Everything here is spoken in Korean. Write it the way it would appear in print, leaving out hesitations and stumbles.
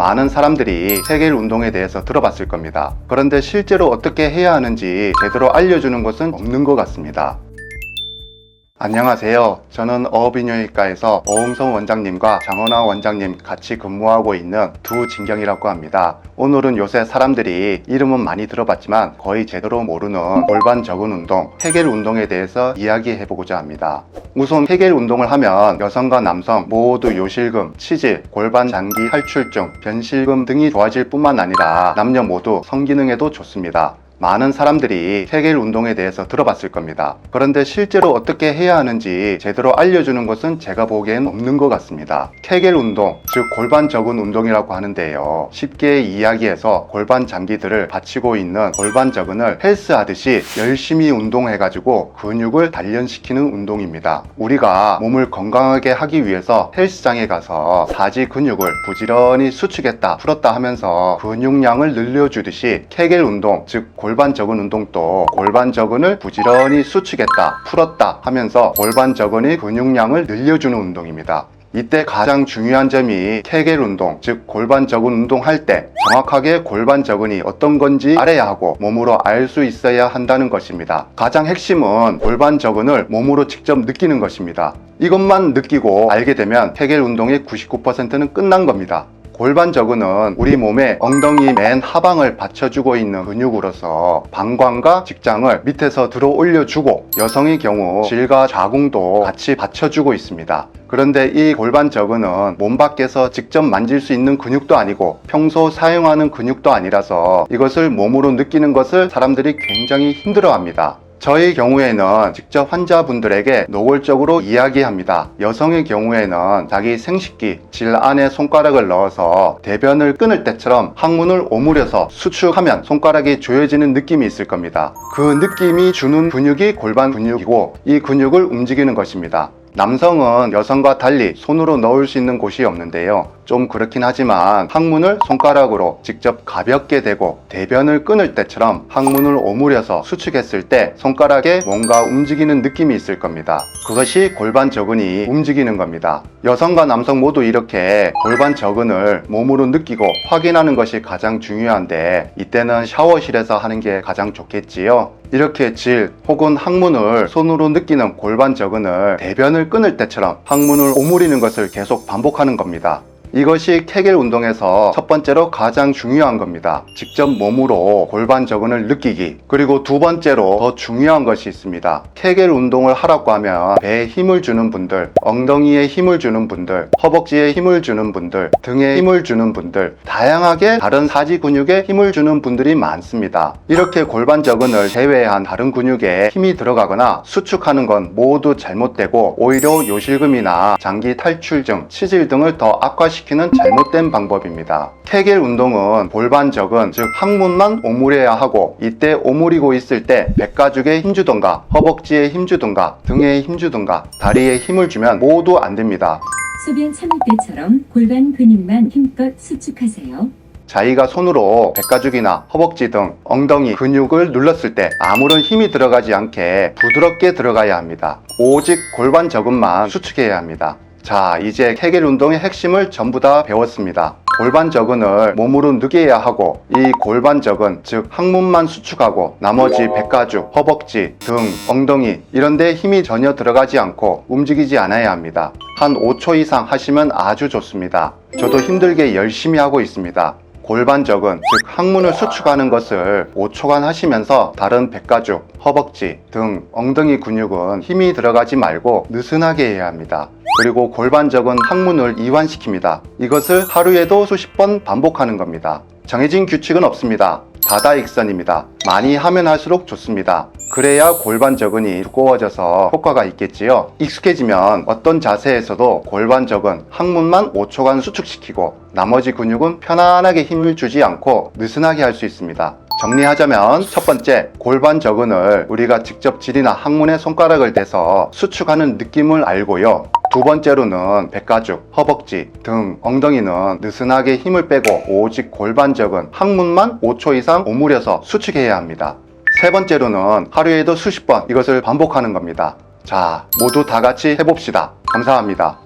많은 사람들이 케겔 운동에 대해서 들어봤을 겁니다. 그런데 실제로 어떻게 해야 하는지 제대로 알려주는 곳은 없는 것 같습니다. 안녕하세요. 저는 어업인후과에서 어흥성 원장님과 장원아 원장님 같이 근무하고 있는 두진경이라고 합니다. 오늘은 요새 사람들이 이름은 많이 들어봤지만 거의 제대로 모르는 골반 적은 운동, 케겔 운동에 대해서 이야기해보고자 합니다. 우선 케겔 운동을 하면 여성과 남성 모두 요실금, 치질, 골반 장기 탈출증, 변실금 등이 좋아질 뿐만 아니라 남녀 모두 성기능에도 좋습니다. 많은 사람들이 케겔 운동에 대해서 들어봤을 겁니다. 그런데 실제로 어떻게 해야 하는지 제대로 알려주는 것은 제가 보기엔 없는 것 같습니다. 케겔 운동, 즉 골반 적은 운동이라고 하는데요. 쉽게 이야기해서 골반 장기들을 받치고 있는 골반 적은을 헬스하듯이 열심히 운동해가지고 근육을 단련시키는 운동입니다. 우리가 몸을 건강하게 하기 위해서 헬스장에 가서 사지 근육을 부지런히 수축했다 풀었다 하면서 근육량을 늘려주듯이 케겔 운동, 즉 골반 적은 운동도 골반 적은을 부지런히 수축했다 풀었다 하면서 골반 적은의 근육량을 늘려주는 운동입니다. 이때 가장 중요한 점이 케겔 운동, 즉 골반 적은 운동할 때 정확하게 골반 적은이 어떤 건지 알아야 하고 몸으로 알 수 있어야 한다는 것입니다. 가장 핵심은 골반 적은을 몸으로 직접 느끼는 것입니다. 이것만 느끼고 알게 되면 케겔 운동의 99%는 끝난 겁니다. 골반 적은은 우리 몸의 엉덩이 맨 하방을 받쳐주고 있는 근육으로서 방광과 직장을 밑에서 들어 올려주고 여성의 경우 질과 자궁도 같이 받쳐주고 있습니다. 그런데 이 골반 적은은 몸 밖에서 직접 만질 수 있는 근육도 아니고 평소 사용하는 근육도 아니라서 이것을 몸으로 느끼는 것을 사람들이 굉장히 힘들어합니다. 저의 경우에는 직접 환자분들에게 노골적으로 이야기합니다. 여성의 경우에는 자기 생식기 질 안에 손가락을 넣어서 대변을 끊을 때처럼 항문을 오므려서 수축하면 손가락이 조여지는 느낌이 있을 겁니다. 그 느낌이 주는 근육이 골반 근육이고 이 근육을 움직이는 것입니다. 남성은 여성과 달리 손으로 넣을 수 있는 곳이 없는데요. 좀 그렇긴 하지만 항문을 손가락으로 직접 가볍게 대고 대변을 끊을 때처럼 항문을 오므려서 수축했을 때 손가락에 뭔가 움직이는 느낌이 있을 겁니다. 그것이 골반 적은이 움직이는 겁니다. 여성과 남성 모두 이렇게 골반 적은을 몸으로 느끼고 확인하는 것이 가장 중요한데 이때는 샤워실에서 하는 게 가장 좋겠지요. 이렇게 질 혹은 항문을 손으로 느끼는 골반 적은을 대변을 끊을 때처럼 항문을 오므리는 것을 계속 반복하는 겁니다. 이것이 케겔 운동에서 첫 번째로 가장 중요한 겁니다. 직접 몸으로 골반 적은을 느끼기. 그리고 두 번째로 더 중요한 것이 있습니다. 케겔 운동을 하라고 하면 배에 힘을 주는 분들, 엉덩이에 힘을 주는 분들, 허벅지에 힘을 주는 분들, 등에 힘을 주는 분들, 다양하게 다른 사지 근육에 힘을 주는 분들이 많습니다. 이렇게 골반 적은을 제외한 다른 근육에 힘이 들어가거나 수축하는 건 모두 잘못되고 오히려 요실금이나 장기 탈출증, 치질 등을 더 악화시키는 잘못된 방법입니다. 케겔 운동은 골반 적은, 즉 항문만 오므려야 하고 이때 오므리고 있을 때 백가죽에 힘주던가 허벅지에 힘주던가 등에 힘주던가 다리에 힘을 주면 모두 안 됩니다. 소변 참을 때처럼 골반 근육만 힘껏 수축하세요. 자기가 손으로 백가죽이나 허벅지 등 엉덩이 근육을 눌렀을 때 아무런 힘이 들어가지 않게 부드럽게 들어가야 합니다. 오직 골반 적은만 수축해야 합니다. 자, 이제 케겔 운동의 핵심을 전부 다 배웠습니다. 골반 적은을 몸으로 느껴야 하고 이 골반 적은, 즉 항문만 수축하고 나머지 백가죽, 허벅지, 등, 엉덩이 이런 데 힘이 전혀 들어가지 않고 움직이지 않아야 합니다. 한 5초 이상 하시면 아주 좋습니다. 저도 힘들게 열심히 하고 있습니다. 골반 적은, 즉 항문을 수축하는 것을 5초간 하시면서 다른 백가죽, 허벅지, 등, 엉덩이 근육은 힘이 들어가지 말고 느슨하게 해야 합니다. 그리고 골반 적은 항문을 이완시킵니다. 이것을 하루에도 수십 번 반복하는 겁니다. 정해진 규칙은 없습니다. 다다익선입니다. 많이 하면 할수록 좋습니다. 그래야 골반 적은이 두꺼워져서 효과가 있겠지요. 익숙해지면 어떤 자세에서도 골반 적은 항문만 5초간 수축시키고 나머지 근육은 편안하게 힘을 주지 않고 느슨하게 할 수 있습니다. 정리하자면 첫 번째, 골반 적은을 우리가 직접 질이나 항문에 손가락을 대서 수축하는 느낌을 알고요. 두 번째로는 백가죽, 허벅지, 등, 엉덩이는 느슨하게 힘을 빼고 오직 골반 적은 항문만 5초 이상 오므려서 수축해야 합니다. 세 번째로는 하루에도 수십 번 이것을 반복하는 겁니다. 자, 모두 다 같이 해봅시다. 감사합니다.